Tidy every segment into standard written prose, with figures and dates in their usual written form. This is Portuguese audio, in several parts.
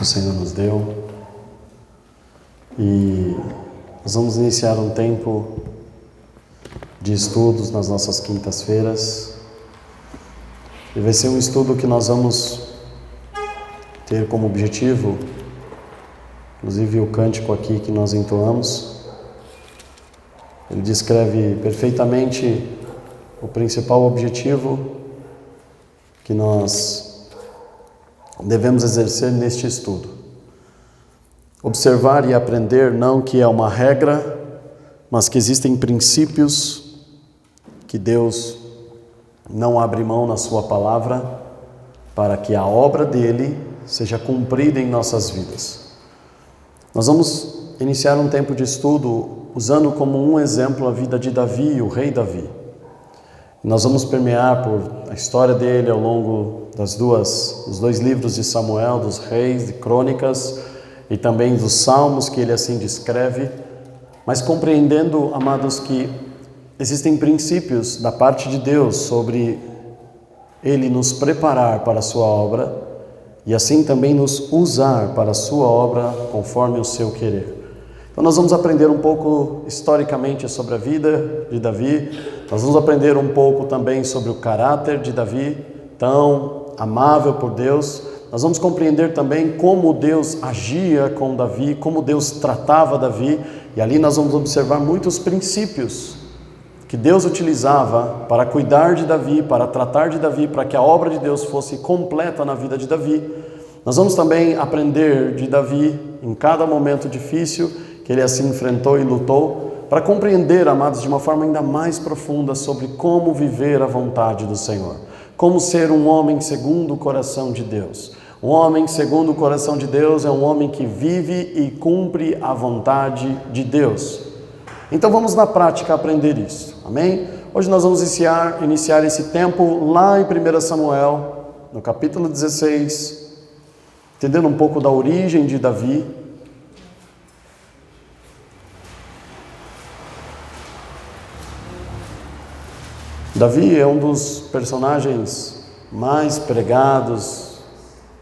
que o Senhor nos deu. E nós vamos iniciar um tempo de estudos nas nossas quintas-feiras. E vai ser um estudo que nós vamos ter como objetivo, inclusive o cântico aqui que nós entoamos, ele descreve perfeitamente o principal objetivo que nós devemos exercer neste estudo. Observar e aprender não que é uma regra, mas que existem princípios que Deus não abre mão na sua palavra para que a obra dele seja cumprida em nossas vidas. Nós vamos iniciar um tempo de estudo usando como um exemplo a vida de Davi, o rei Davi. Nós vamos permear por a história dele ao longo dos dois livros de Samuel, dos reis, de crônicas e também dos salmos que ele assim descreve, mas compreendendo, amados, que existem princípios da parte de Deus sobre ele nos preparar para a sua obra e assim também nos usar para a sua obra conforme o seu querer. Então nós vamos aprender um pouco historicamente sobre a vida de Davi, nós vamos aprender um pouco também sobre o caráter de Davi, tão amável por Deus. Nós vamos compreender também como Deus agia com Davi, como Deus tratava Davi, e ali nós vamos observar muitos princípios que Deus utilizava para cuidar de Davi, para tratar de Davi, para que a obra de Deus fosse completa na vida de Davi. Nós vamos também aprender de Davi em cada momento difícil que ele assim enfrentou e lutou, para compreender, amados, de uma forma ainda mais profunda sobre como viver a vontade do Senhor, como ser um homem segundo o coração de Deus. Um homem segundo o coração de Deus é um homem que vive e cumpre a vontade de Deus. Então vamos na prática aprender isso, amém? Hoje nós vamos iniciar esse tempo lá em 1 Samuel, no capítulo 16, entendendo um pouco da origem de Davi. Davi é um dos personagens mais pregados,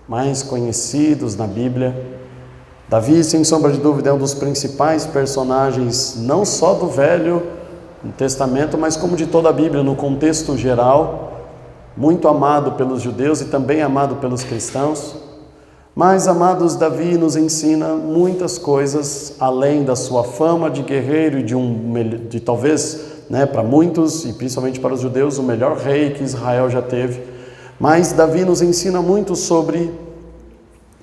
mais conhecidos na Bíblia. Davi, sem sombra de dúvida, é um dos principais personagens, não só do Velho Testamento, mas como de toda a Bíblia, no contexto geral, muito amado pelos judeus e também amado pelos cristãos. Mas, amados, Davi nos ensina muitas coisas, além da sua fama de guerreiro e de talvez, para muitos, e principalmente para os judeus, o melhor rei que Israel já teve. Mas Davi nos ensina muito sobre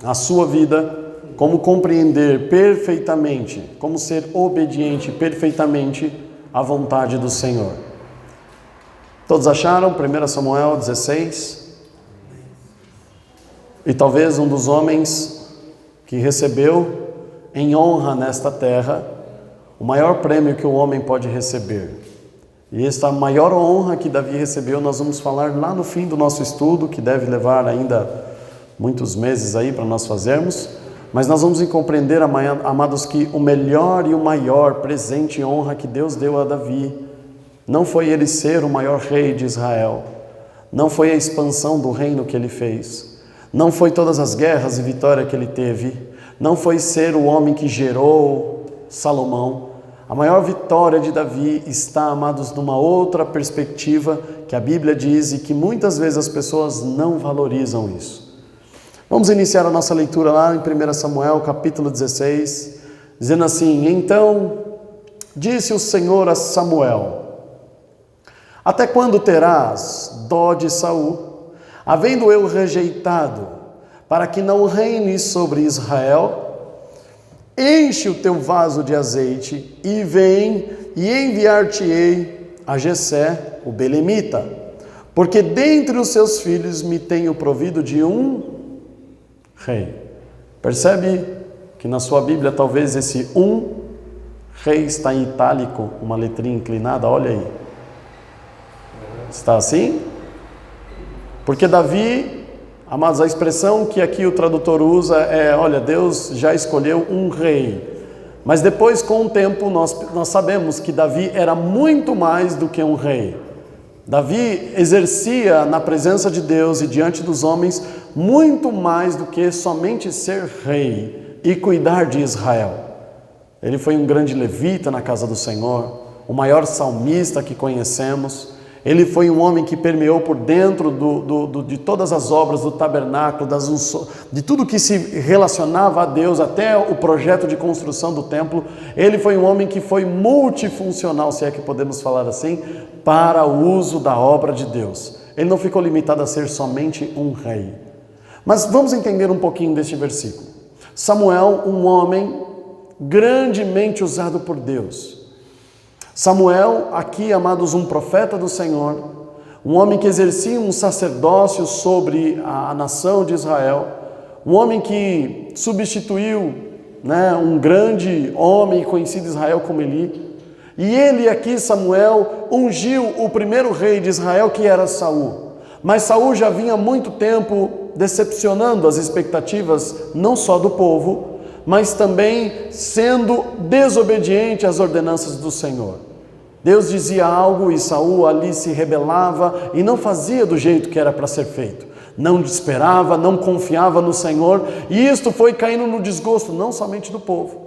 a sua vida, como compreender perfeitamente, como ser obediente perfeitamente à vontade do Senhor. Todos acharam? 1 Samuel 16. E talvez um dos homens que recebeu em honra nesta terra o maior prêmio que o homem pode receber. E esta maior honra que Davi recebeu, nós vamos falar lá no fim do nosso estudo, que deve levar ainda muitos meses aí para nós fazermos. Mas nós vamos compreender, amados, que o melhor e o maior presente e honra que Deus deu a Davi não foi ele ser o maior rei de Israel, não foi a expansão do reino que ele fez, não foi todas as guerras e vitórias que ele teve, não foi ser o homem que gerou Salomão. A maior vitória de Davi está, amados, numa outra perspectiva que a Bíblia diz e que muitas vezes as pessoas não valorizam isso. Vamos iniciar a nossa leitura lá em 1 Samuel, capítulo 16, dizendo assim: Então disse o Senhor a Samuel: Até quando terás dó de Saul, havendo eu rejeitado, para que não reine sobre Israel? Enche o teu vaso de azeite e vem e enviar-te-ei a Jessé, o belemita, porque dentre os seus filhos me tenho provido de um rei. Percebe que na sua Bíblia talvez esse um rei está em itálico, uma letrinha inclinada, olha aí. Está assim? Porque Davi, amados, a expressão que aqui o tradutor usa é, olha, Deus já escolheu um rei. Mas depois, com o tempo, nós sabemos que Davi era muito mais do que um rei. Davi exercia na presença de Deus e diante dos homens muito mais do que somente ser rei e cuidar de Israel. Ele foi um grande levita na casa do Senhor, o maior salmista que conhecemos. Ele foi um homem que permeou por dentro de todas as obras do tabernáculo, de tudo que se relacionava a Deus, até o projeto de construção do templo. Ele foi um homem que foi multifuncional, se é que podemos falar assim, para o uso da obra de Deus. Ele não ficou limitado a ser somente um rei. Mas vamos entender um pouquinho deste versículo. Samuel, um homem grandemente usado por Deus. Samuel, aqui, amados, um profeta do Senhor, um homem que exercia um sacerdócio sobre a nação de Israel, um homem que substituiu, um grande homem conhecido em Israel como Eli. E ele aqui, Samuel, ungiu o primeiro rei de Israel, que era Saul. Mas Saul já vinha há muito tempo decepcionando as expectativas, não só do povo, mas também sendo desobediente às ordenanças do Senhor. Deus dizia algo e Saul ali se rebelava e não fazia do jeito que era para ser feito. Não esperava, não confiava no Senhor, e isto foi caindo no desgosto não somente do povo,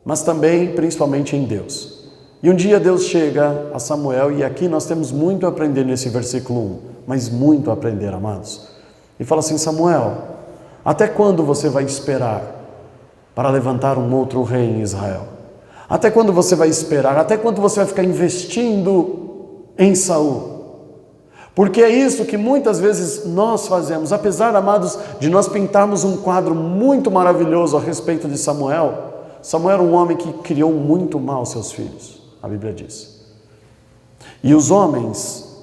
mas também, principalmente, em Deus. E um dia Deus chega a Samuel, e aqui nós temos muito a aprender nesse versículo 1, mas muito a aprender, amados. E fala assim: Samuel, até quando você vai esperar para levantar um outro rei em Israel? Até quando você vai esperar? Até quando você vai ficar investindo em Saul? Porque é isso que muitas vezes nós fazemos. Apesar, amados, de nós pintarmos um quadro muito maravilhoso a respeito de Samuel, Samuel era um homem que criou muito mal seus filhos, a Bíblia diz. E os homens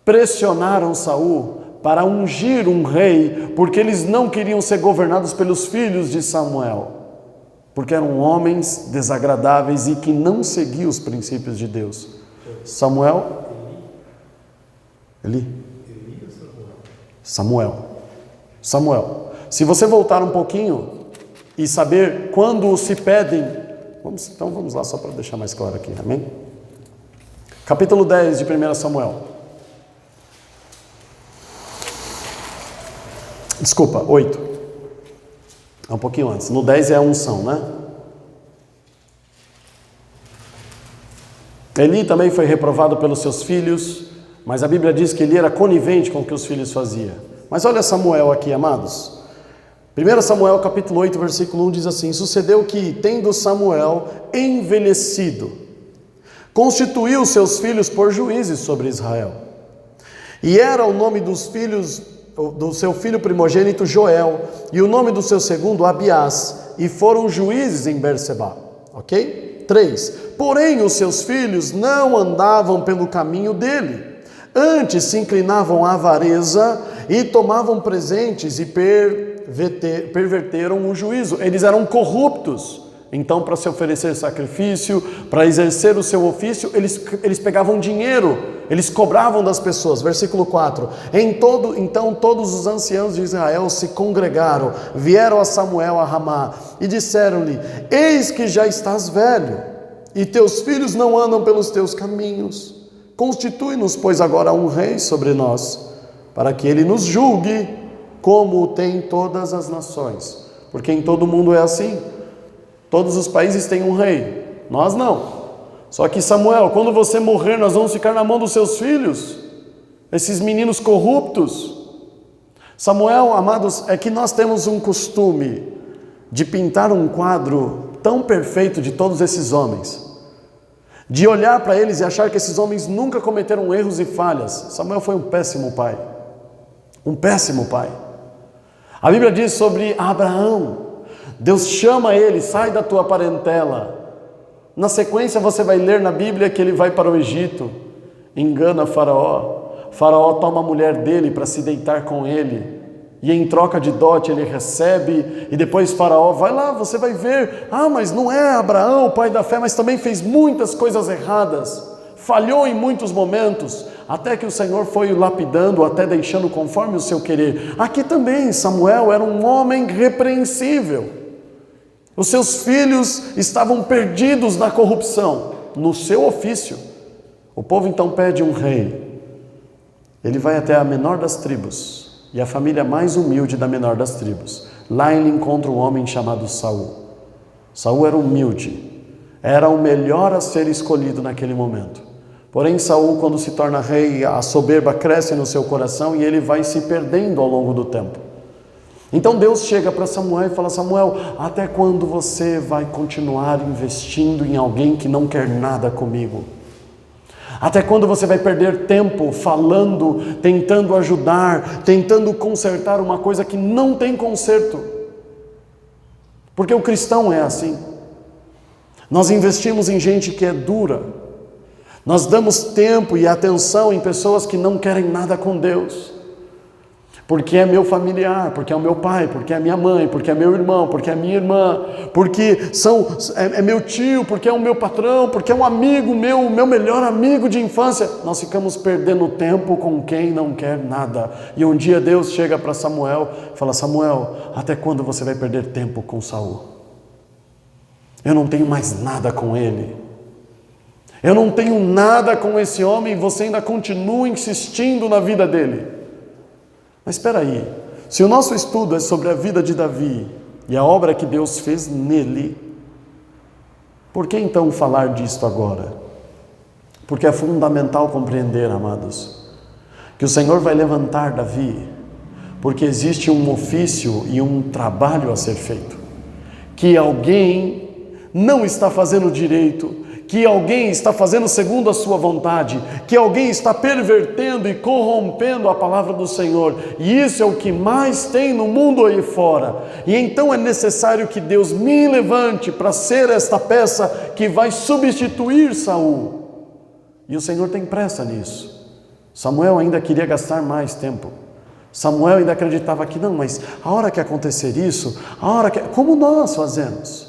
pressionaram Saul para ungir um rei, porque eles não queriam ser governados pelos filhos de Samuel, porque eram homens desagradáveis e que não seguiam os princípios de Deus. Samuel? Eli? Samuel. Se você voltar um pouquinho e saber quando se pedem, vamos lá só para deixar mais claro aqui, amém? Capítulo 10 de 1 Samuel. Desculpa, 8. É um pouquinho antes. No 10 é a unção, né? Eli também foi reprovado pelos seus filhos, mas a Bíblia diz que ele era conivente com o que os filhos faziam. Mas olha Samuel aqui, amados. 1 Samuel capítulo 8, versículo 1 diz assim: sucedeu que, tendo Samuel envelhecido, constituiu seus filhos por juízes sobre Israel. E era o nome dos filhos do seu filho primogênito Joel, e o nome do seu segundo Abiás, e foram juízes em Berseba. Ok? 3. Porém os seus filhos não andavam pelo caminho dele, antes se inclinavam à avareza e tomavam presentes e perverteram o juízo. Eles eram corruptos. Então, para se oferecer sacrifício, para exercer o seu ofício, eles pegavam dinheiro, eles cobravam das pessoas. Versículo 4. Então todos os anciãos de Israel se congregaram, vieram a Samuel a Ramá e disseram-lhe: eis que já estás velho, e teus filhos não andam pelos teus caminhos. Constitui-nos, pois, agora um rei sobre nós, para que ele nos julgue, como tem todas as nações. Porque em todo mundo é assim. Todos os países têm um rei, nós não. Só que Samuel, quando você morrer, nós vamos ficar na mão dos seus filhos, esses meninos corruptos. Samuel, amados, é que nós temos um costume de pintar um quadro tão perfeito de todos esses homens, de olhar para eles e achar que esses homens nunca cometeram erros e falhas. Samuel foi um péssimo pai, um péssimo pai. A Bíblia diz sobre Abraão, Deus chama ele: sai da tua parentela. Na sequência você vai ler na Bíblia que ele vai para o Egito, engana Faraó. Faraó toma a mulher dele para se deitar com ele, e em troca de dote ele recebe, e depois Faraó: vai lá, você vai ver, mas não é Abraão o pai da fé, mas também fez muitas coisas erradas, falhou em muitos momentos, até que o Senhor foi o lapidando, até deixando conforme o seu querer. Aqui também Samuel era um homem repreensível. Os seus filhos estavam perdidos na corrupção, no seu ofício. O povo então pede um rei. Ele vai até a menor das tribos, e a família mais humilde da menor das tribos. Lá ele encontra um homem chamado Saul. Saul era humilde, era o melhor a ser escolhido naquele momento. Porém, Saul, quando se torna rei, a soberba cresce no seu coração e ele vai se perdendo ao longo do tempo. Então Deus chega para Samuel e fala: Samuel, até quando você vai continuar investindo em alguém que não quer nada comigo? Até quando você vai perder tempo falando, tentando ajudar, tentando consertar uma coisa que não tem conserto? Porque o cristão é assim. Nós investimos em gente que é dura. Nós damos tempo e atenção em pessoas que não querem nada com Deus. Porque é meu familiar, porque é o meu pai, porque é minha mãe, porque é meu irmão, porque é minha irmã, porque é meu tio, porque é o meu patrão, porque é um amigo meu, o meu melhor amigo de infância. Nós ficamos perdendo tempo com quem não quer nada. E um dia Deus chega para Samuel e fala: Samuel, até quando você vai perder tempo com Saul? Eu não tenho mais nada com ele. Eu não tenho nada com esse homem e você ainda continua insistindo na vida dele. Mas espera aí, se o nosso estudo é sobre a vida de Davi e a obra que Deus fez nele, por que então falar disto agora? Porque é fundamental compreender, amados, que o Senhor vai levantar Davi, porque existe um ofício e um trabalho a ser feito, que alguém não está fazendo direito, que alguém está fazendo segundo a sua vontade, que alguém está pervertendo e corrompendo a palavra do Senhor, e isso é o que mais tem no mundo aí fora. E então é necessário que Deus me levante para ser esta peça que vai substituir Saul. E o Senhor tem pressa nisso. Samuel ainda queria gastar mais tempo. Samuel ainda acreditava que não, mas a hora que acontecer isso, como nós fazemos?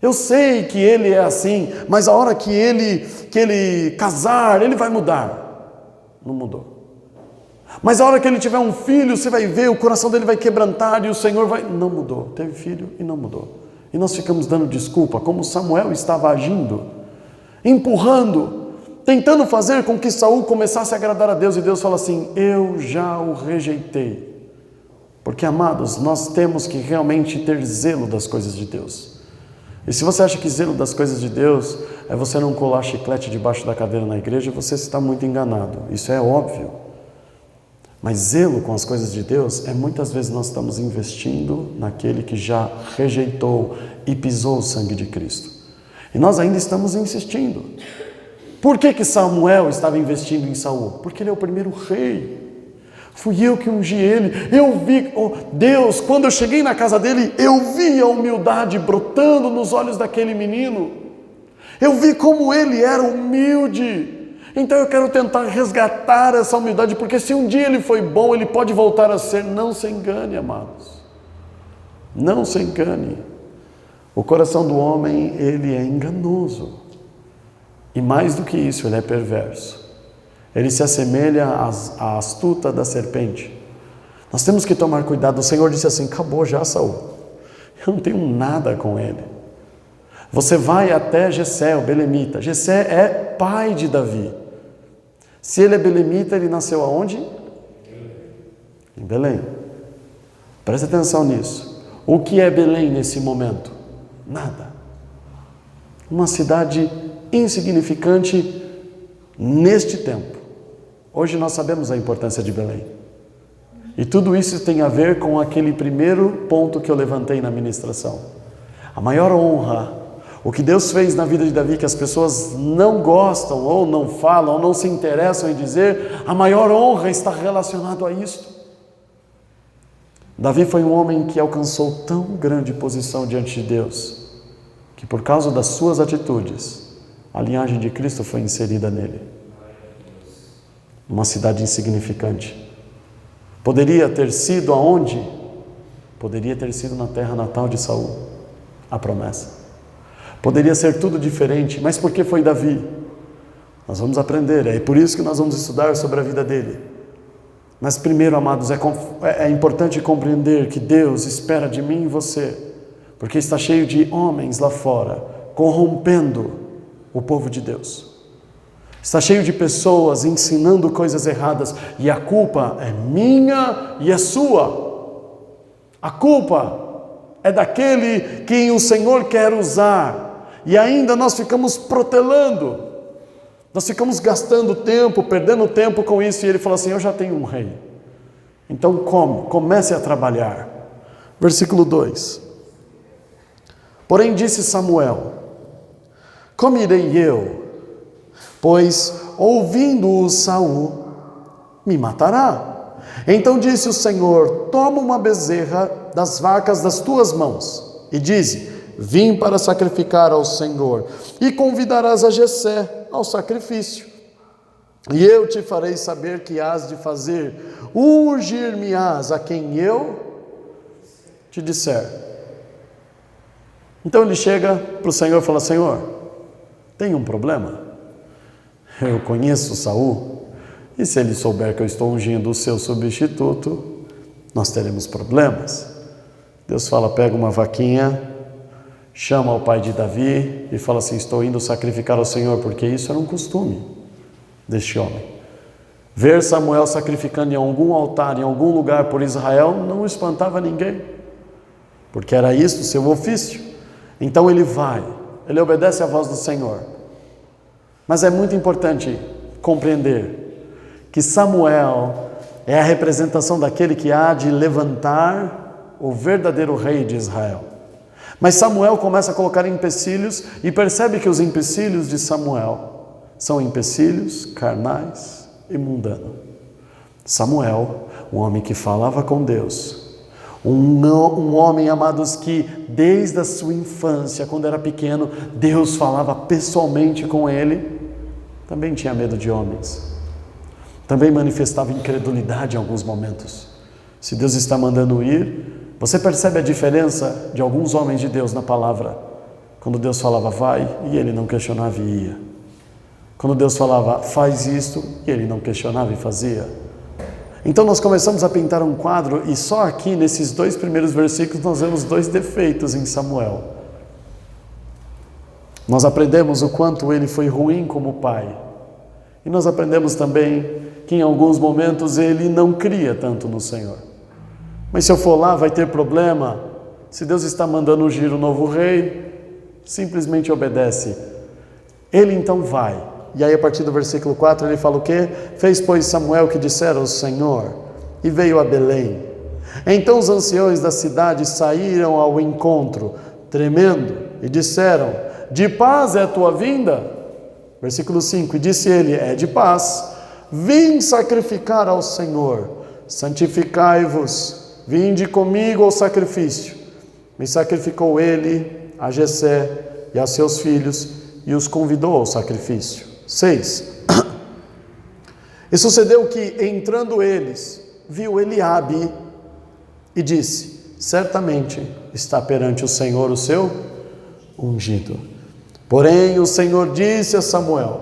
Eu sei que ele é assim, mas a hora que ele casar, ele vai mudar. Não mudou. Mas a hora que ele tiver um filho, você vai ver, o coração dele vai quebrantar e o Senhor vai... Não mudou. Teve filho e não mudou. E nós ficamos dando desculpa, como Samuel estava agindo, empurrando, tentando fazer com que Saul começasse a agradar a Deus. E Deus fala assim: eu já o rejeitei. Porque, amados, nós temos que realmente ter zelo das coisas de Deus. E se você acha que zelo das coisas de Deus é você não colar chiclete debaixo da cadeira na igreja, você está muito enganado. Isso é óbvio. Mas zelo com as coisas de Deus é muitas vezes nós estamos investindo naquele que já rejeitou e pisou o sangue de Cristo. E nós ainda estamos insistindo. Por que Samuel estava investindo em Saul? Porque ele é o primeiro rei. Fui eu que ungi ele. Eu vi, Deus, quando eu cheguei na casa dele, eu vi a humildade brotando nos olhos daquele menino. Eu vi como ele era humilde. Então eu quero tentar resgatar essa humildade, porque se um dia ele foi bom, ele pode voltar a ser. Não se engane, amados. Não se engane. O coração do homem, ele é enganoso. E mais do que isso, ele é perverso. Ele se assemelha à astuta da serpente. Nós temos que tomar cuidado. O Senhor disse assim: acabou já, Saul. Eu não tenho nada com ele. Você vai até Jessé, o belemita. Jessé é pai de Davi. Se ele é belemita, ele nasceu aonde? Em Belém. Preste atenção nisso. O que é Belém nesse momento? Nada. Uma cidade insignificante neste tempo. Hoje nós sabemos a importância de Belém. E tudo isso tem a ver com aquele primeiro ponto que eu levantei na ministração. A maior honra, o que Deus fez na vida de Davi, que as pessoas não gostam, ou não falam, ou não se interessam em dizer, a maior honra está relacionado a isto. Davi foi um homem que alcançou tão grande posição diante de Deus, que por causa das suas atitudes, a linhagem de Cristo foi inserida nele. Uma cidade insignificante. Poderia ter sido aonde? Poderia ter sido na terra natal de Saul, a promessa. Poderia ser tudo diferente, mas por que foi Davi? Nós vamos aprender, é por isso que nós vamos estudar sobre a vida dele. Mas primeiro, amados, é importante compreender que Deus espera de mim e você, porque está cheio de homens lá fora, corrompendo o povo de Deus. Está cheio de pessoas ensinando coisas erradas e a culpa é minha e é sua. A culpa é daquele que o Senhor quer usar e ainda nós ficamos protelando, nós ficamos gastando tempo, perdendo tempo com isso e ele fala assim, eu já tenho um rei, então comece a trabalhar. Versículo 2. Porém disse Samuel, como irei eu? Pois, ouvindo-o Saul, me matará. Então disse o Senhor, toma uma bezerra das vacas das tuas mãos, e dize, vim para sacrificar ao Senhor, e convidarás a Jessé ao sacrifício. E eu te farei saber que hás de fazer, ungir-me-ás a quem eu te disser. Então ele chega para o Senhor e fala, Senhor, tem um problema? Eu conheço Saul, e se ele souber que eu estou ungindo o seu substituto, nós teremos problemas. Deus fala, pega uma vaquinha, chama o pai de Davi e fala assim, estou indo sacrificar ao Senhor, porque isso era um costume deste homem. Ver Samuel sacrificando em algum altar, em algum lugar por Israel, não espantava ninguém, porque era isso o seu ofício. Então ele vai, ele obedece à voz do Senhor. Mas é muito importante compreender que Samuel é a representação daquele que há de levantar o verdadeiro rei de Israel. Mas Samuel começa a colocar empecilhos e percebe que os empecilhos de Samuel são empecilhos carnais e mundanos. Samuel, um homem que falava com Deus, um homem, amados, que desde a sua infância, quando era pequeno, Deus falava pessoalmente com ele, também tinha medo de homens, também manifestava incredulidade em alguns momentos. Se Deus está mandando ir, você percebe a diferença de alguns homens de Deus na palavra, quando Deus falava vai, e ele não questionava e ia. Quando Deus falava faz isto, e ele não questionava e fazia. Então nós começamos a pintar um quadro e só aqui nesses 2 primeiros versículos nós vemos 2 defeitos em Samuel. Nós aprendemos o quanto ele foi ruim como pai. E nós aprendemos também que em alguns momentos ele não cria tanto no Senhor. Mas se eu for lá vai ter problema. Se Deus está mandando ungir o novo rei, simplesmente obedece. Ele então vai. E aí a partir do versículo 4 ele fala o quê? Fez pois Samuel que dissera ao Senhor e veio a Belém. Então os anciões da cidade saíram ao encontro, tremendo, e disseram, de paz é a tua vinda? Versículo 5, e disse ele, é de paz, vim sacrificar ao Senhor, santificai-vos, vinde comigo ao sacrifício. E sacrificou ele a Jessé e a seus filhos e os convidou ao sacrifício. 6. E sucedeu que, entrando eles, viu Eliabe e disse, certamente está perante o Senhor o seu ungido. Porém o Senhor disse a Samuel,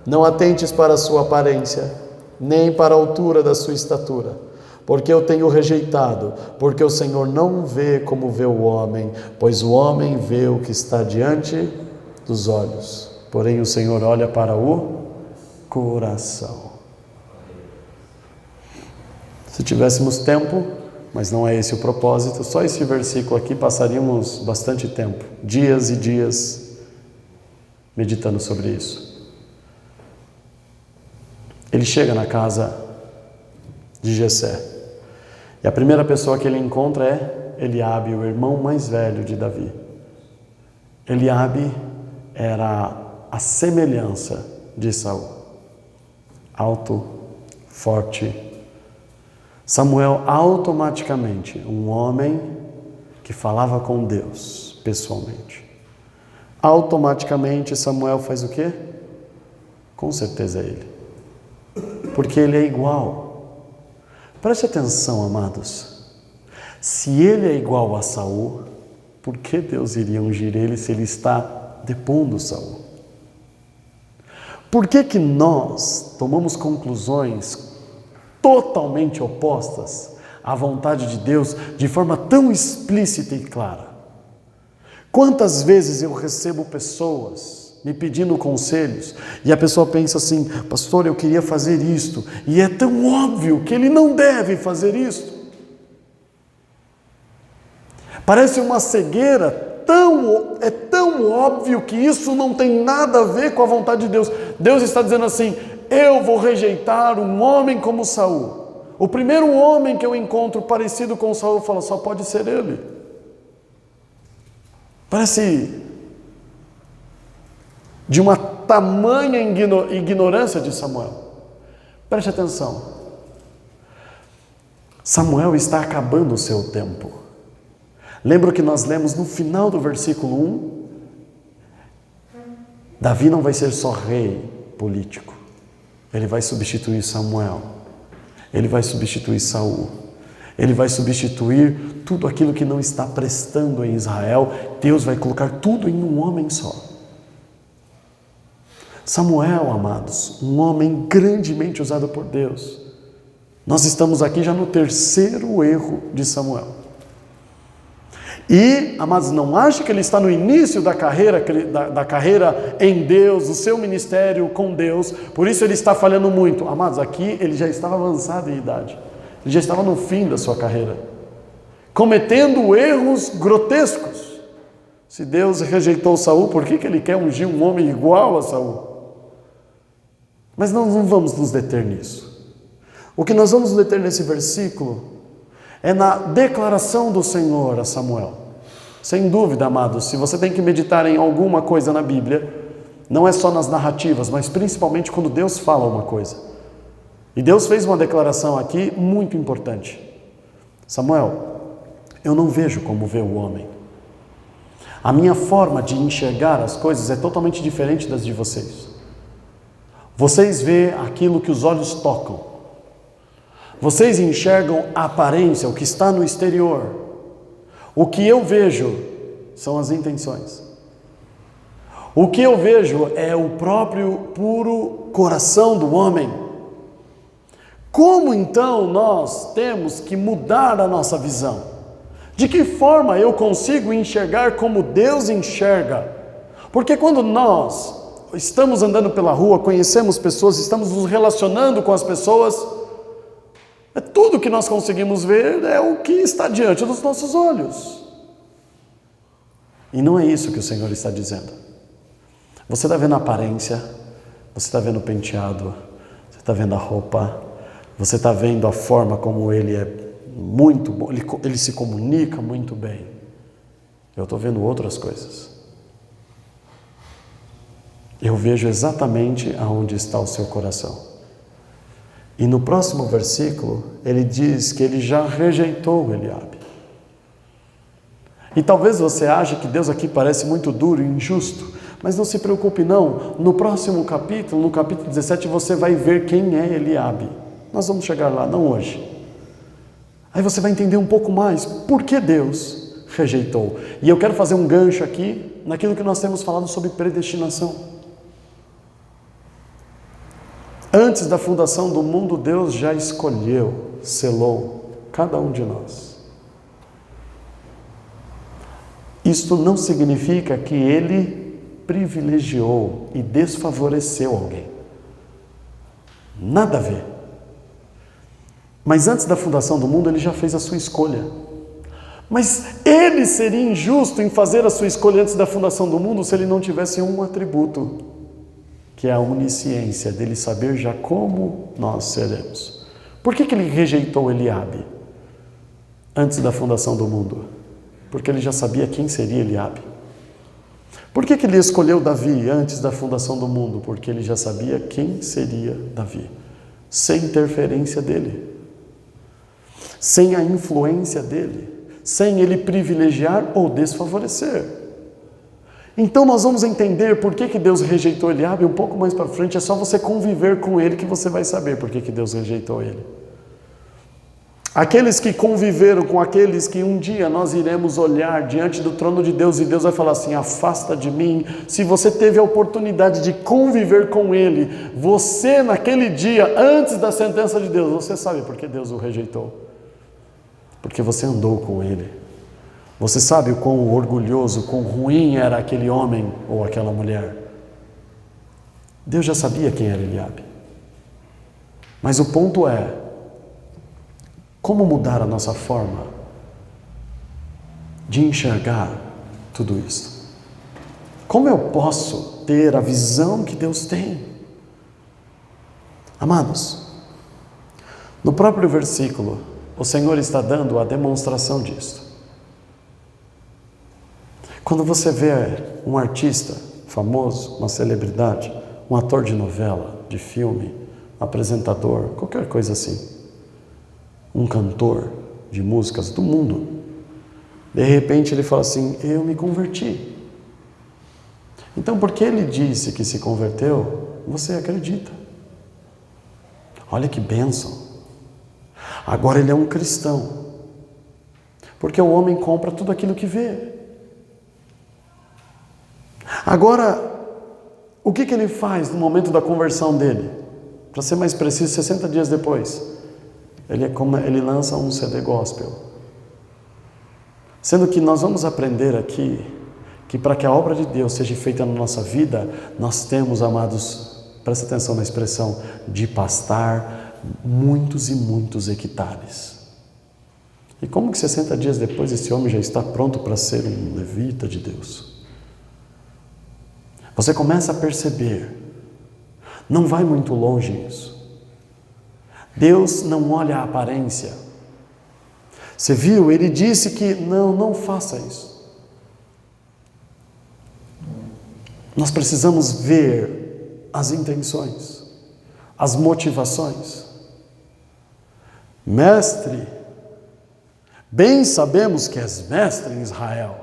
não atentes para a sua aparência, nem para a altura da sua estatura, porque eu tenho rejeitado, porque o Senhor não vê como vê o homem, pois o homem vê o que está diante dos olhos. Porém o Senhor olha para o coração. Se tivéssemos tempo, mas não é esse o propósito, só esse versículo aqui passaríamos bastante tempo, dias e dias, meditando sobre isso. Ele chega na casa de Jessé, e a primeira pessoa que ele encontra é Eliabe, o irmão mais velho de Davi. Eliabe era a semelhança de Saul, alto, forte. Samuel automaticamente, um homem que falava com Deus pessoalmente. Automaticamente Samuel faz o quê? Com certeza ele, porque ele é igual. Preste atenção, amados, se ele é igual a Saul, por que Deus iria ungir ele se ele está depondo Saul? Por que que nós tomamos conclusões totalmente opostas à vontade de Deus de forma tão explícita e clara? Quantas vezes eu recebo pessoas me pedindo conselhos, e a pessoa pensa assim: pastor, eu queria fazer isto, e é tão óbvio que ele não deve fazer isto. Parece uma cegueira, é tão óbvio que isso não tem nada a ver com a vontade de Deus. Deus está dizendo assim: eu vou rejeitar um homem como Saul. O primeiro homem que eu encontro parecido com Saul, fala, só pode ser ele. Parece de uma tamanha ignorância de Samuel. Preste atenção. Samuel está acabando o seu tempo. Lembra que nós lemos no final do versículo 1? Davi não vai ser só rei político. Ele vai substituir Samuel. Ele vai substituir Saul. Ele vai substituir tudo aquilo que não está prestando em Israel. Deus vai colocar tudo em um homem só. Samuel, amados, um homem grandemente usado por Deus. Nós estamos aqui já no terceiro erro de Samuel. E, amados, não ache que ele está no início da carreira em Deus, o seu ministério com Deus, por isso ele está falhando muito. Amados, aqui ele já estava avançado em idade, ele já estava no fim da sua carreira, cometendo erros grotescos. Se Deus rejeitou Saul, por que ele quer ungir um homem igual a Saul? Mas nós não vamos nos deter nisso. O que nós vamos nos deter nesse versículo é na declaração do Senhor a Samuel. Sem dúvida, amados, se você tem que meditar em alguma coisa na Bíblia, não é só nas narrativas, mas principalmente quando Deus fala uma coisa. E Deus fez uma declaração aqui muito importante. Samuel, eu não vejo como vê o homem. A minha forma de enxergar as coisas é totalmente diferente das de vocês. Vocês veem aquilo que os olhos tocam. Vocês enxergam a aparência, o que está no exterior. O que eu vejo são as intenções. O que eu vejo é o próprio puro coração do homem. Como então nós temos que mudar a nossa visão? De que forma eu consigo enxergar como Deus enxerga? Porque quando nós estamos andando pela rua, conhecemos pessoas, estamos nos relacionando com as pessoas, tudo que nós conseguimos ver é o que está diante dos nossos olhos. E não é isso que o Senhor está dizendo. Você está vendo a aparência, você está vendo o penteado, você está vendo a roupa, você está vendo a forma como ele é muito bom, ele se comunica muito bem. Eu estou vendo outras coisas. Eu vejo exatamente aonde está o seu coração. E no próximo versículo, ele diz que ele já rejeitou Eliabe. E talvez você ache que Deus aqui parece muito duro e injusto, mas não se preocupe não. No próximo capítulo, no capítulo 17, você vai ver quem é Eliabe. Nós vamos chegar lá, não hoje. Aí você vai entender um pouco mais por que Deus rejeitou. E eu quero fazer um gancho aqui naquilo que nós temos falado sobre predestinação. Antes da fundação do mundo, Deus já escolheu, selou cada um de nós. Isto não significa que Ele privilegiou e desfavoreceu alguém. Nada a ver. Mas antes da fundação do mundo, Ele já fez a sua escolha. Mas Ele seria injusto em fazer a sua escolha antes da fundação do mundo se Ele não tivesse um atributo, que é a onisciência, dele saber já como nós seremos. Por que ele rejeitou Eliabe antes da fundação do mundo? Porque ele já sabia quem seria Eliabe. Por que ele escolheu Davi antes da fundação do mundo? Porque ele já sabia quem seria Davi, sem interferência dele, sem a influência dele, sem ele privilegiar ou desfavorecer. Então nós vamos entender por que Deus rejeitou Eliabe um pouco mais para frente. É só você conviver com ele que você vai saber por que Deus rejeitou ele. Aqueles que conviveram com aqueles que um dia nós iremos olhar diante do trono de Deus e Deus vai falar assim: afasta de mim. Se você teve a oportunidade de conviver com ele, você naquele dia, antes da sentença de Deus, você sabe por que Deus o rejeitou. Porque você andou com ele. Você sabe o quão orgulhoso, quão ruim era aquele homem ou aquela mulher. Deus já sabia quem era Eliabe. Mas o ponto é, como mudar a nossa forma de enxergar tudo isso? Como eu posso ter a visão que Deus tem? Amados, no próprio versículo, o Senhor está dando a demonstração disso. Quando você vê um artista famoso, uma celebridade, um ator de novela, de filme, um apresentador, qualquer coisa assim, um cantor de músicas do mundo, de repente ele fala assim, eu me converti. Então, porque ele disse que se converteu, você acredita. Olha que bênção. Agora ele é um cristão. Porque o homem compra tudo aquilo que vê. Agora, o que ele faz no momento da conversão dele? Para ser mais preciso, 60 dias depois, ele lança um CD gospel. Sendo que nós vamos aprender aqui que para que a obra de Deus seja feita na nossa vida, nós temos, amados, presta atenção na expressão, de pastar muitos e muitos hectares. E como que 60 dias depois esse homem já está pronto para ser um levita de Deus? Você começa a perceber, não vai muito longe isso. Deus não olha a aparência. Você viu? Ele disse que não faça isso. Nós precisamos ver as intenções, as motivações. Mestre, bem sabemos que és mestre em Israel,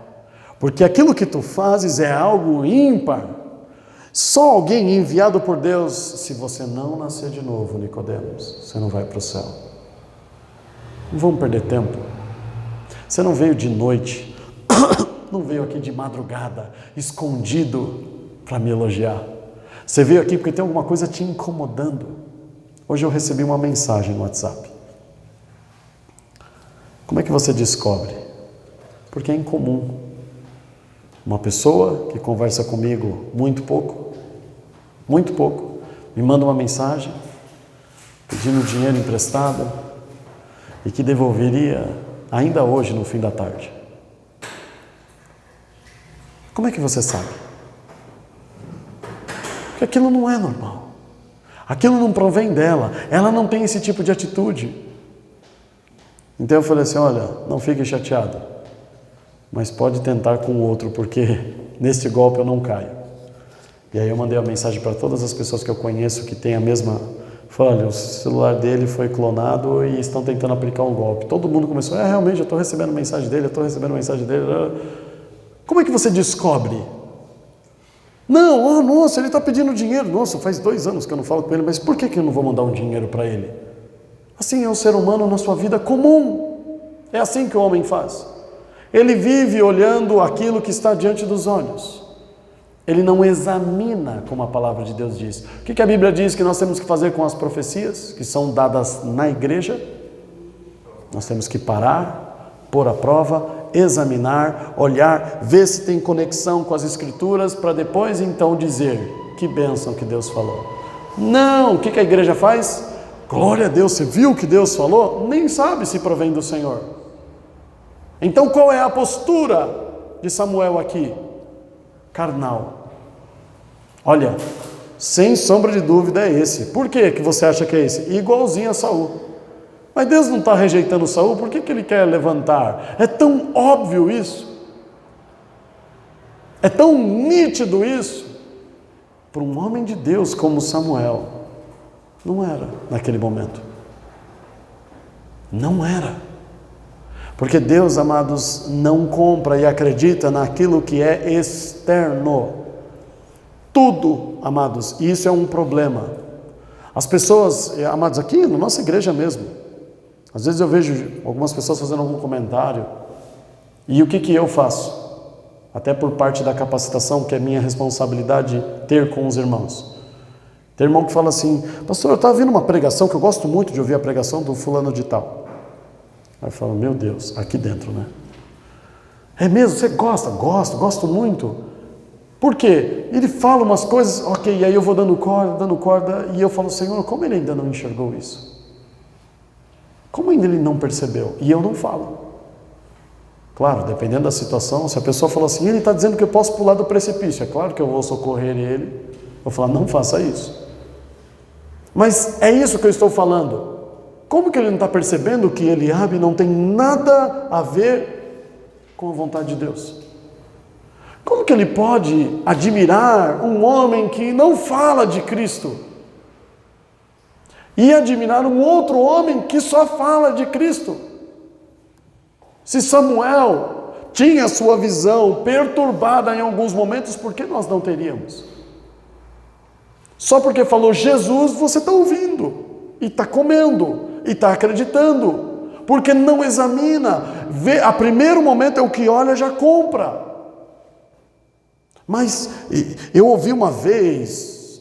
porque aquilo que tu fazes é algo ímpar. Só alguém enviado por Deus, se você não nascer de novo, Nicodemos, você não vai para o céu. Não vamos perder tempo. Você não veio de noite, não veio aqui de madrugada, escondido para me elogiar. Você veio aqui porque tem alguma coisa te incomodando. Hoje eu recebi uma mensagem no WhatsApp. Como é que você descobre? Porque é incomum. Uma pessoa que conversa comigo muito pouco, me manda uma mensagem pedindo dinheiro emprestado e que devolveria ainda hoje no fim da tarde. Como é que você sabe? Porque aquilo não é normal. Aquilo não provém dela. Ela não tem esse tipo de atitude. Então eu falei assim, olha, não fique chateado, mas pode tentar com o outro, porque neste golpe eu não caio. E aí eu mandei uma mensagem para todas as pessoas que eu conheço que têm a mesma... Falei, olha, o celular dele foi clonado e estão tentando aplicar um golpe. Todo mundo começou, realmente, eu estou recebendo mensagem dele, Como é que você descobre? Não, nossa, ele está pedindo dinheiro. Nossa, faz 2 anos que eu não falo com ele, mas por que eu não vou mandar um dinheiro para ele? Assim é o ser humano na sua vida comum. É assim que o homem faz. Ele vive olhando aquilo que está diante dos olhos. Ele não examina, como a palavra de Deus diz. O que a Bíblia diz que nós temos que fazer com as profecias que são dadas na igreja? Nós temos que parar, pôr à prova, examinar, olhar, ver se tem conexão com as Escrituras, para depois então dizer, que bênção que Deus falou. Não, o que a igreja faz? Glória a Deus, você viu o que Deus falou? Nem sabe se provém do Senhor. Então qual é a postura de Samuel aqui? Carnal. Olha, sem sombra de dúvida é esse. Por que você acha que é esse? Igualzinho a Saul. Mas Deus não está rejeitando Saul, por que ele quer levantar? É tão óbvio isso. É tão nítido isso. Para um homem de Deus como Samuel, não era naquele momento. Não era. Porque Deus, amados, não compra e acredita naquilo que é externo. Tudo, amados, e isso é um problema. As pessoas, amados, aqui na nossa igreja mesmo, às vezes eu vejo algumas pessoas fazendo algum comentário, e o que eu faço? Até por parte da capacitação, que é minha responsabilidade ter com os irmãos. Tem irmão que fala assim, pastor, eu estava vendo uma pregação, que eu gosto muito de ouvir a pregação do fulano de tal. Aí eu falo, meu Deus, aqui dentro, né? É mesmo? Você gosta? Gosto muito. Por quê? Ele fala umas coisas, ok, e aí eu vou dando corda, e eu falo, Senhor, como ele ainda não enxergou isso? Como ainda ele não percebeu? E eu não falo. Claro, dependendo da situação, se a pessoa fala assim, ele está dizendo que eu posso pular do precipício, é claro que eu vou socorrer ele. Eu vou falar, não faça isso. Mas é isso que eu estou falando. Como que ele não está percebendo que Eliabe não tem nada a ver com a vontade de Deus? Como que ele pode admirar um homem que não fala de Cristo e admirar um outro homem que só fala de Cristo? Se Samuel tinha sua visão perturbada em alguns momentos, por que nós não teríamos? Só porque falou Jesus, você está ouvindo, e está comendo, e está acreditando, porque não examina, vê, a primeiro momento é o que olha, já compra. Mas eu ouvi uma vez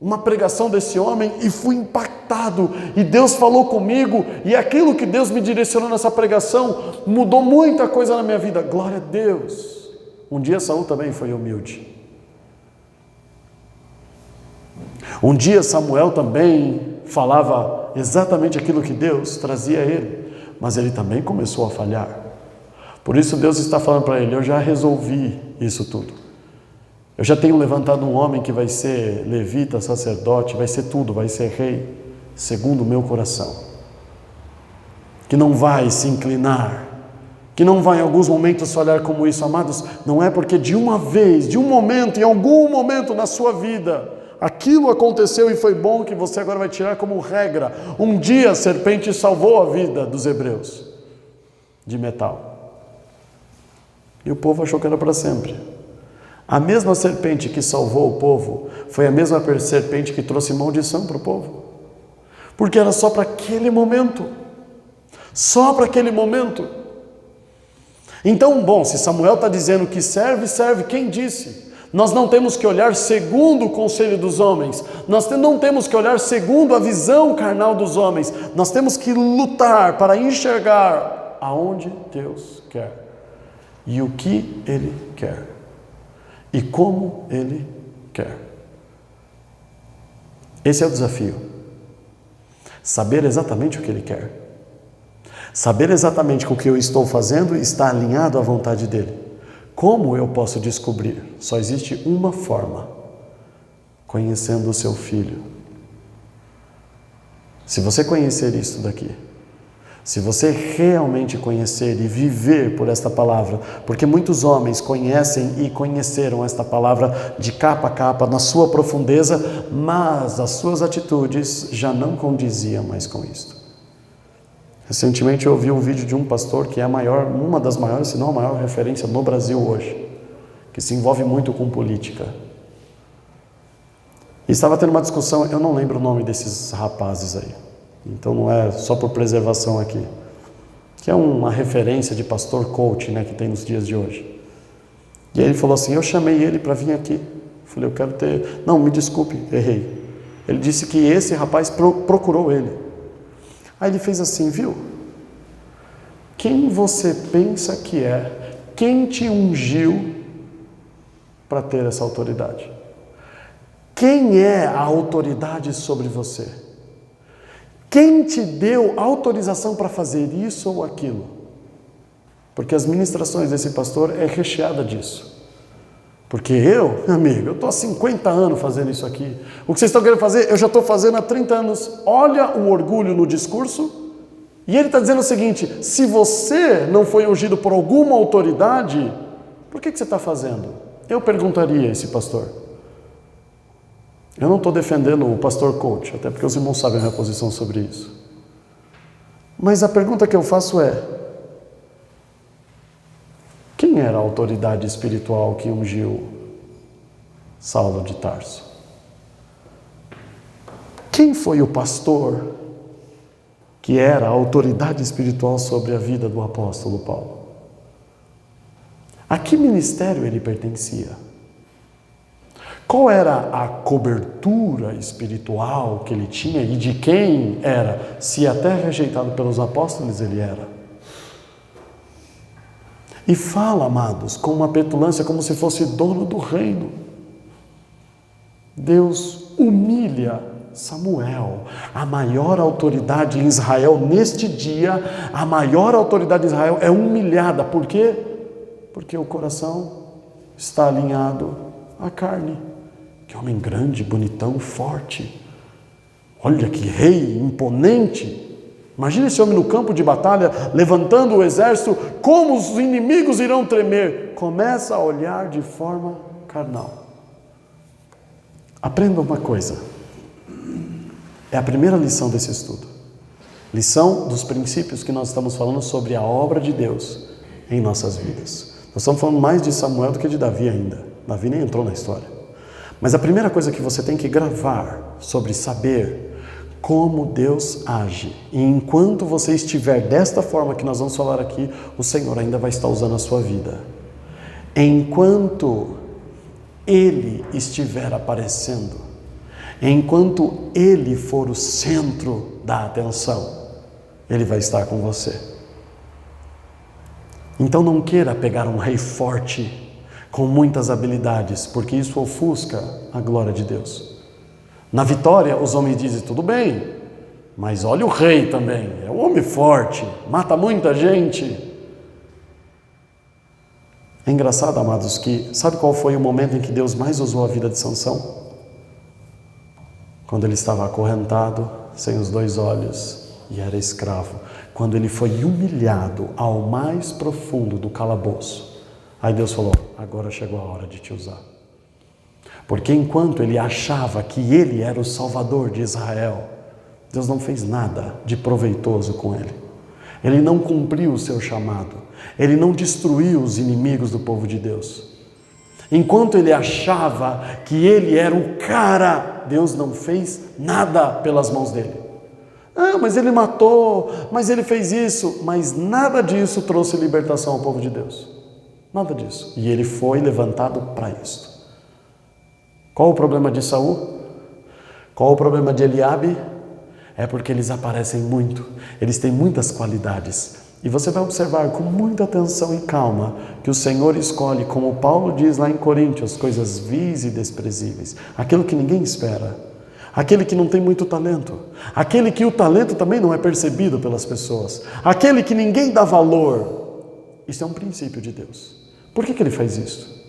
uma pregação desse homem e fui impactado, e Deus falou comigo, e aquilo que Deus me direcionou nessa pregação mudou muita coisa na minha vida. Glória a Deus. Um dia Saul também foi humilde. Um dia Samuel também falava exatamente aquilo que Deus trazia a ele, mas ele também começou a falhar. Por isso Deus está falando para ele, eu já resolvi isso tudo. Eu já tenho levantado um homem que vai ser levita, sacerdote, vai ser tudo, vai ser rei, segundo o meu coração. Que não vai se inclinar, que não vai em alguns momentos falhar como isso, amados. Não é porque de uma vez, de um momento, em algum momento na sua vida, aquilo aconteceu e foi bom, que você agora vai tirar como regra. Um dia a serpente salvou a vida dos hebreus de metal. E o povo achou que era para sempre. A mesma serpente que salvou o povo foi a mesma serpente que trouxe maldição para o povo. Porque era só para aquele momento. Só para aquele momento. Então, bom, se Samuel está dizendo que serve, serve. Quem disse? Nós não temos que olhar segundo o conselho dos homens. Nós não temos que olhar segundo a visão carnal dos homens. Nós temos que lutar para enxergar aonde Deus quer. E o que Ele quer. E como Ele quer. Esse é o desafio. Saber exatamente o que Ele quer. Saber exatamente que o que eu estou fazendo está alinhado à vontade dEle. Como eu posso descobrir? Só existe uma forma. Conhecendo o seu Filho. Se você conhecer isso daqui, se você realmente conhecer e viver por esta palavra, porque muitos homens conhecem e conheceram esta palavra de capa a capa, na sua profundeza, mas as suas atitudes já não condiziam mais com isto. Recentemente eu ouvi um vídeo de um pastor que é uma das maiores, se não a maior referência no Brasil hoje, que se envolve muito com política. E estava tendo uma discussão, eu não lembro o nome desses rapazes aí. Então não é só por preservação aqui, que é uma referência de pastor coach, né, que tem nos dias de hoje. E aí ele falou assim, eu chamei ele para vir aqui. Falei, eu quero ter... Não, me desculpe, errei. Ele disse que esse rapaz procurou ele. Aí ele fez assim, viu? Quem você pensa que é? Quem te ungiu para ter essa autoridade? Quem é a autoridade sobre você? Quem te deu autorização para fazer isso ou aquilo? Porque as ministrações desse pastor é recheada disso. Porque eu, meu amigo, eu estou há 50 anos fazendo isso aqui. O que vocês estão querendo fazer, eu já estou fazendo há 30 anos. Olha o orgulho no discurso. E ele está dizendo o seguinte, se você não foi ungido por alguma autoridade, por que você está fazendo? Eu perguntaria a esse pastor. Eu não estou defendendo o pastor coach, até porque os irmãos sabem a minha posição sobre isso. Mas a pergunta que eu faço é, quem era a autoridade espiritual que ungiu Saulo de Tarso? Quem foi o pastor que era a autoridade espiritual sobre a vida do apóstolo Paulo? A que ministério ele pertencia? Qual era a cobertura espiritual que ele tinha e de quem era? Se até rejeitado pelos apóstolos ele era. E fala, amados, com uma petulância como se fosse dono do reino. Deus humilha Samuel, a maior autoridade em Israel. Neste dia, a maior autoridade de Israel é humilhada. Por quê? Porque o coração está alinhado à carne. Que homem grande, bonitão, forte. Olha que rei imponente. Imagina esse homem no campo de batalha, levantando o exército, como os inimigos irão tremer. Começa a olhar de forma carnal. Aprenda uma coisa. É a primeira lição desse estudo. Lição dos princípios que nós estamos falando sobre a obra de Deus em nossas vidas. Nós estamos falando mais de Samuel do que de Davi ainda. Davi nem entrou na história. Mas a primeira coisa que você tem que gravar sobre saber como Deus age. E enquanto você estiver desta forma que nós vamos falar aqui, o Senhor ainda vai estar usando a sua vida. Enquanto Ele estiver aparecendo, enquanto Ele for o centro da atenção, Ele vai estar com você. Então não queira pegar um rei forte, com muitas habilidades, porque isso ofusca a glória de Deus. Na vitória, os homens dizem, tudo bem, mas olha o rei também, é um homem forte, mata muita gente. É engraçado, amados, que sabe qual foi o momento em que Deus mais usou a vida de Sansão? Quando ele estava acorrentado, sem os 2 olhos, e era escravo. Quando ele foi humilhado ao mais profundo do calabouço. Aí Deus falou, agora chegou a hora de te usar. Porque enquanto ele achava que ele era o Salvador de Israel, Deus não fez nada de proveitoso com ele. Ele não cumpriu o seu chamado. Ele não destruiu os inimigos do povo de Deus. Enquanto ele achava que ele era o cara, Deus não fez nada pelas mãos dele. Ah, mas ele matou, mas ele fez isso. Mas nada disso trouxe libertação ao povo de Deus. Nada disso. E ele foi levantado para isso. Qual o problema de Saul? Qual o problema de Eliabe? É porque eles aparecem muito, eles têm muitas qualidades. E você vai observar com muita atenção e calma que o Senhor escolhe, como Paulo diz lá em Coríntios, coisas vis e desprezíveis. Aquilo que ninguém espera, aquele que não tem muito talento, aquele que o talento também não é percebido pelas pessoas, aquele que ninguém dá valor. Isso é um princípio de Deus. Por que ele faz isso?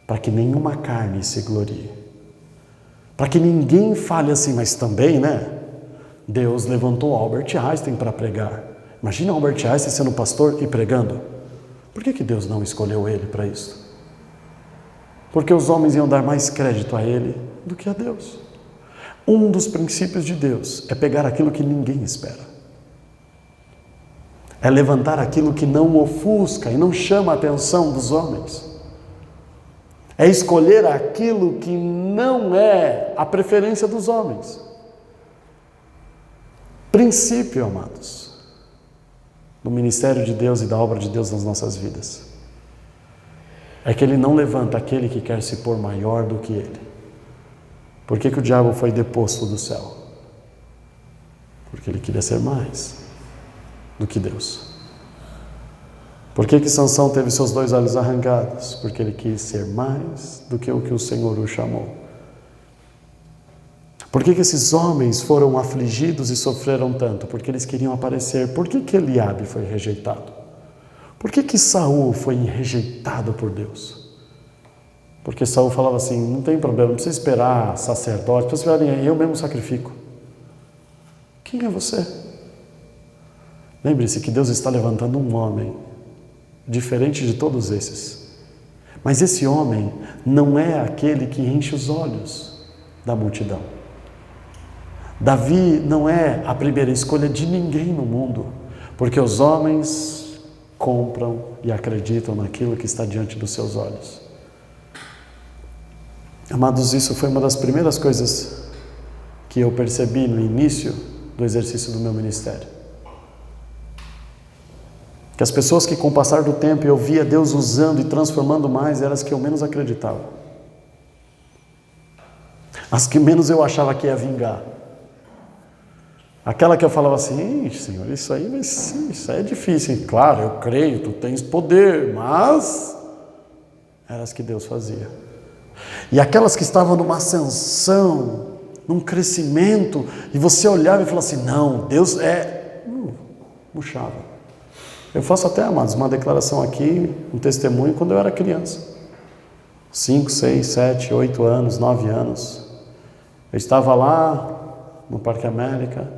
Para que nenhuma carne se glorie. Para que ninguém fale assim, mas também, né? Deus levantou Albert Einstein para pregar. Imagina Albert Einstein sendo pastor e pregando. Por que Deus não escolheu ele para isso? Porque os homens iam dar mais crédito a ele do que a Deus. Um dos princípios de Deus é pegar aquilo que ninguém espera. É levantar aquilo que não ofusca e não chama a atenção dos homens. É escolher aquilo que não é a preferência dos homens. Princípio, amados, do ministério de Deus e da obra de Deus nas nossas vidas, é que Ele não levanta aquele que quer se pôr maior do que Ele. Por que o diabo foi deposto do céu? Porque ele queria ser mais do que Deus. Por que Sansão teve seus 2 olhos arrancados? Porque ele quis ser mais do que o Senhor o chamou. Por que esses homens foram afligidos e sofreram tanto? Porque eles queriam aparecer. Por que Eliabe foi rejeitado? Por que Saul foi rejeitado por Deus? Porque Saul falava assim, não tem problema, não precisa esperar sacerdote, não precisa esperar ninguém, eu mesmo sacrifico. Quem é você? Lembre-se que Deus está levantando um homem diferente de todos esses. Mas esse homem não é aquele que enche os olhos da multidão. Davi não é a primeira escolha de ninguém no mundo, porque os homens compram e acreditam naquilo que está diante dos seus olhos. Amados, isso foi uma das primeiras coisas que eu percebi no início do exercício do meu ministério. Que as pessoas que com o passar do tempo eu via Deus usando e transformando mais, eram as que eu menos acreditava. As que menos eu achava que ia vingar. Aquela que eu falava assim, Senhor, isso aí é difícil. Claro, eu creio, tu tens poder, mas eram as que Deus fazia. E aquelas que estavam numa ascensão, num crescimento, e você olhava e falava assim, não, Deus murchava. Eu faço até, amados, uma declaração aqui, um testemunho, quando eu era criança. 5, 6, 7, 8 anos, 9 anos. Eu estava lá no Parque América,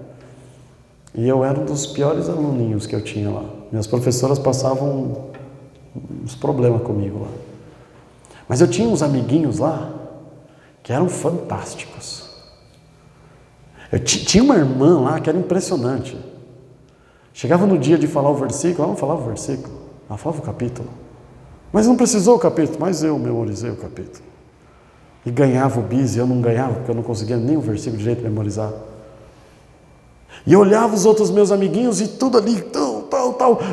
e eu era um dos piores aluninhos que eu tinha lá. Minhas professoras passavam uns problemas comigo lá. Mas eu tinha uns amiguinhos lá que eram fantásticos. Eu tinha uma irmã lá que era impressionante. Chegava no dia de falar o versículo, ela não falava o versículo, ela falava o capítulo. Mas não precisou o capítulo, mas eu memorizei o capítulo. E ganhava o bis, e eu não ganhava, porque eu não conseguia nem o versículo direito memorizar. E eu olhava os outros meus amiguinhos e tudo ali, tal.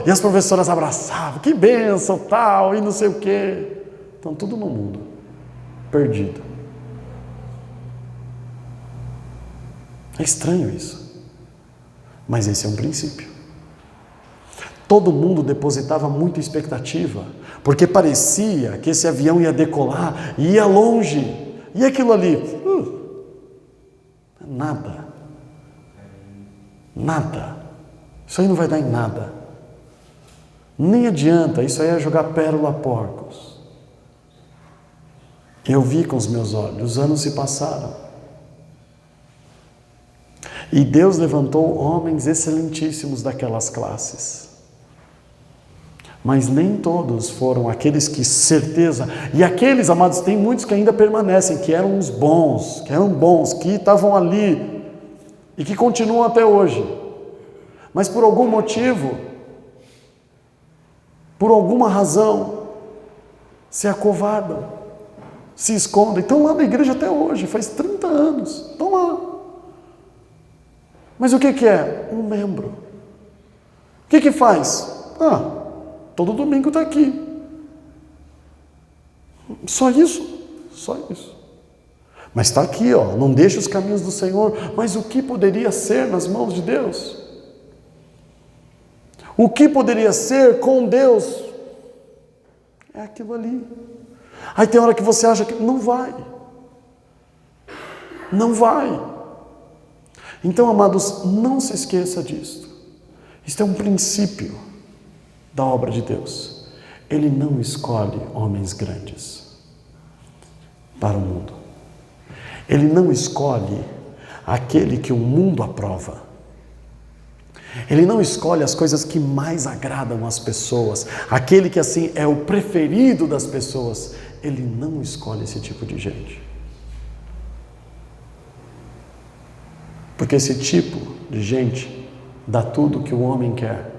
E as professoras abraçavam, que bênção, tal, e não sei o quê. Então tudo no mundo, perdido. É estranho isso. Mas esse é um princípio. Todo mundo depositava muita expectativa, porque parecia que esse avião ia decolar, ia longe. E aquilo ali, nada. Nada. Isso aí não vai dar em nada. Nem adianta, isso aí é jogar pérola a porcos. Eu vi com os meus olhos, os anos se passaram. E Deus levantou homens excelentíssimos daquelas classes. Mas nem todos foram aqueles que certeza, e aqueles, amados, tem muitos que ainda permanecem, que eram os bons, que estavam ali, e que continuam até hoje, mas por algum motivo, por alguma razão, se acovardam, se escondem, estão lá na igreja até hoje, faz 30 anos, estão lá. Mas o que é? Um membro. O que faz? Todo domingo está aqui. Só isso. Mas está aqui, não deixa os caminhos do Senhor. Mas o que poderia ser nas mãos de Deus? O que poderia ser com Deus? É aquilo ali. Aí tem hora que você acha que não vai. Não vai. Então, amados, não se esqueça disto. Isto é um princípio da obra de Deus. Ele não escolhe homens grandes para o mundo. Ele não escolhe aquele que o mundo aprova. Ele não escolhe as coisas que mais agradam as pessoas, aquele que assim é o preferido das pessoas. Ele não escolhe esse tipo de gente. Porque esse tipo de gente dá tudo que o homem quer,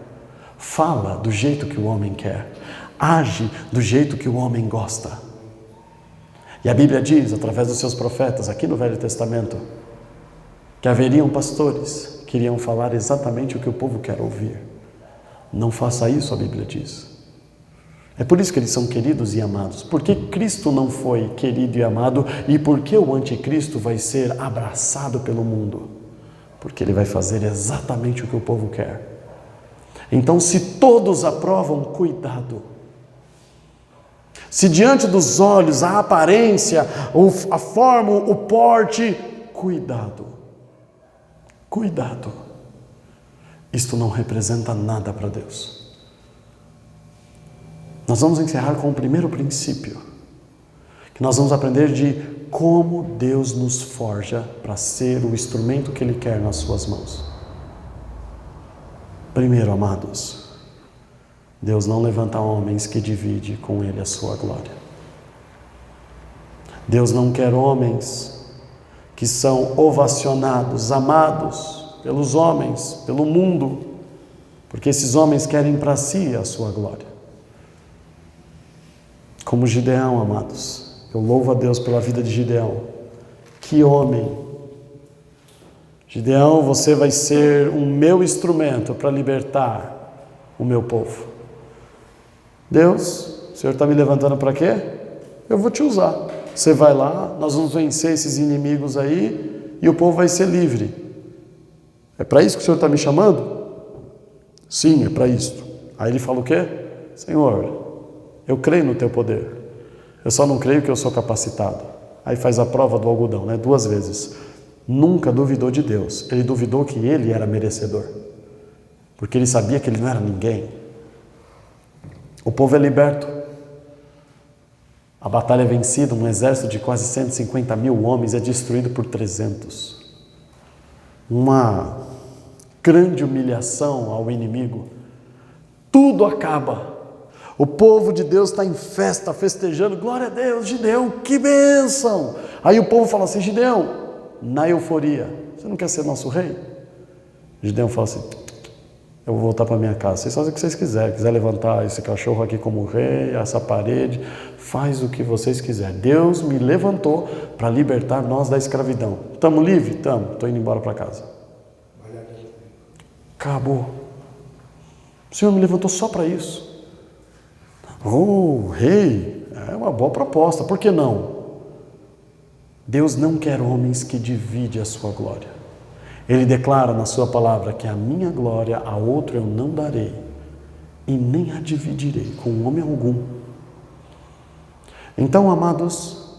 fala do jeito que o homem quer, age do jeito que o homem gosta. E a Bíblia diz, através dos seus profetas, aqui no Velho Testamento, que haveriam pastores que iriam falar exatamente o que o povo quer ouvir. Não faça isso, a Bíblia diz. É por isso que eles são queridos e amados. Por que Cristo não foi querido e amado? E por que o anticristo vai ser abraçado pelo mundo? Porque ele vai fazer exatamente o que o povo quer. Então, se todos aprovam, cuidado. Se diante dos olhos, a aparência, a forma, o porte, cuidado. Cuidado. Isto não representa nada para Deus. Nós vamos encerrar com o primeiro princípio, que nós vamos aprender de como Deus nos forja para ser o instrumento que Ele quer nas suas mãos. Primeiro, amados, Deus não levanta homens que divide com Ele a sua glória. Deus não quer homens que são ovacionados, amados pelos homens, pelo mundo, porque esses homens querem para si a sua glória. Como Gideão, amados, eu louvo a Deus pela vida de Gideão. Que homem! Gideão, você vai ser o meu instrumento para libertar o meu povo. Deus, o Senhor está me levantando para quê? Eu vou te usar. Você vai lá, nós vamos vencer esses inimigos aí e o povo vai ser livre. É para isso que o Senhor está me chamando? Sim, é para isso. Aí ele fala o quê? Senhor, eu creio no teu poder. Eu só não creio que eu sou capacitado. Aí faz a prova do algodão, né? 2 vezes. Nunca duvidou de Deus. Ele duvidou que ele era merecedor. Porque ele sabia que ele não era ninguém. O povo é liberto. A batalha é vencida. Um exército de quase 150 mil homens é destruído por 300. Uma grande humilhação ao inimigo. Tudo acaba. O povo de Deus está em festa, festejando. Glória a Deus, Gideão, que bênção! Aí o povo fala assim, Gideão, na euforia, você não quer ser nosso rei? Gideão fala assim, eu vou voltar para minha casa, vocês fazem o que vocês quiserem, quiser levantar esse cachorro aqui como rei, essa parede, faz o que vocês quiserem. Deus me levantou para libertar nós da escravidão. Estamos livres? Estamos, estou indo embora para casa. Acabou. O Senhor me levantou só para isso. Oh, rei, é uma boa proposta, por que não? Deus não quer homens que dividem a sua glória. Ele declara na sua palavra que a minha glória a outro eu não darei e nem a dividirei com homem algum. Então, amados,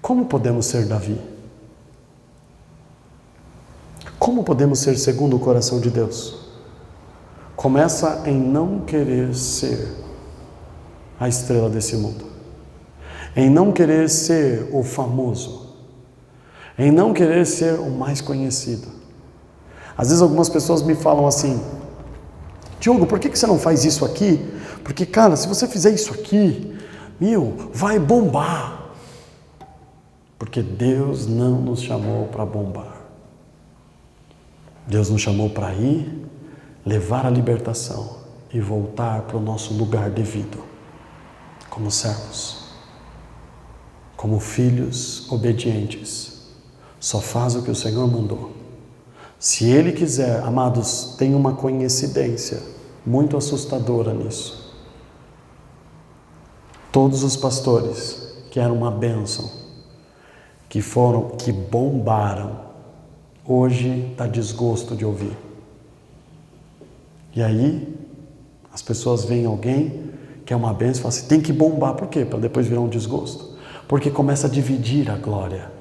como podemos ser Davi? Como podemos ser segundo o coração de Deus? Começa em não querer ser a estrela desse mundo, em não querer ser o famoso, em não querer ser o mais conhecido. Às vezes algumas pessoas me falam assim, Diogo, por que você não faz isso aqui? Porque, cara, se você fizer isso aqui, vai bombar. Porque Deus não nos chamou para bombar. Deus nos chamou para ir, levar a libertação e voltar para o nosso lugar devido, como servos, como filhos obedientes. Só faz o que o Senhor mandou. Se Ele quiser, amados, tem uma coincidência muito assustadora nisso. Todos os pastores que eram uma bênção, que bombaram, hoje dá desgosto de ouvir. E aí, as pessoas veem alguém que é uma bênção e falam assim, tem que bombar. Por quê? Para depois virar um desgosto. Porque começa a dividir a glória.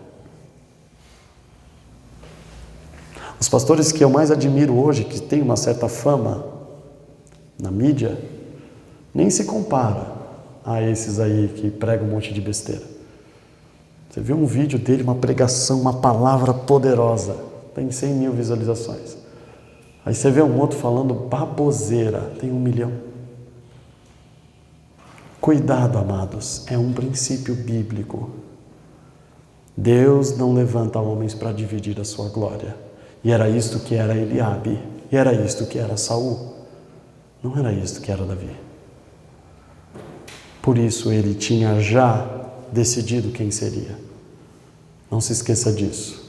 Os pastores que eu mais admiro hoje, que têm uma certa fama na mídia, nem se compara a esses aí que pregam um monte de besteira. Você vê um vídeo dele, uma pregação, uma palavra poderosa, tem 100 mil visualizações. Aí você vê um outro falando baboseira, tem 1 milhão. Cuidado, amados, é um princípio bíblico. Deus não levanta homens para dividir a sua glória. E era isto que era Eliabe, e era isto que era Saul. Não era isto que era Davi. Por isso ele tinha já decidido quem seria. Não se esqueça disso.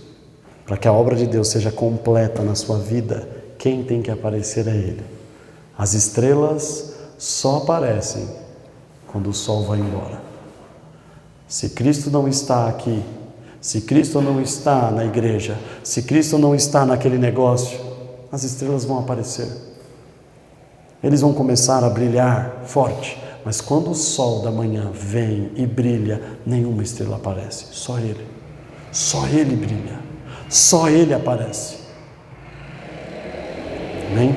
Para que a obra de Deus seja completa na sua vida, quem tem que aparecer é Ele. As estrelas só aparecem quando o sol vai embora. Se Cristo não está aqui, se Cristo não está na igreja, se Cristo não está naquele negócio, as estrelas vão aparecer. Eles vão começar a brilhar forte, mas quando o sol da manhã vem e brilha, nenhuma estrela aparece, só Ele. Só Ele brilha, só Ele aparece. Amém?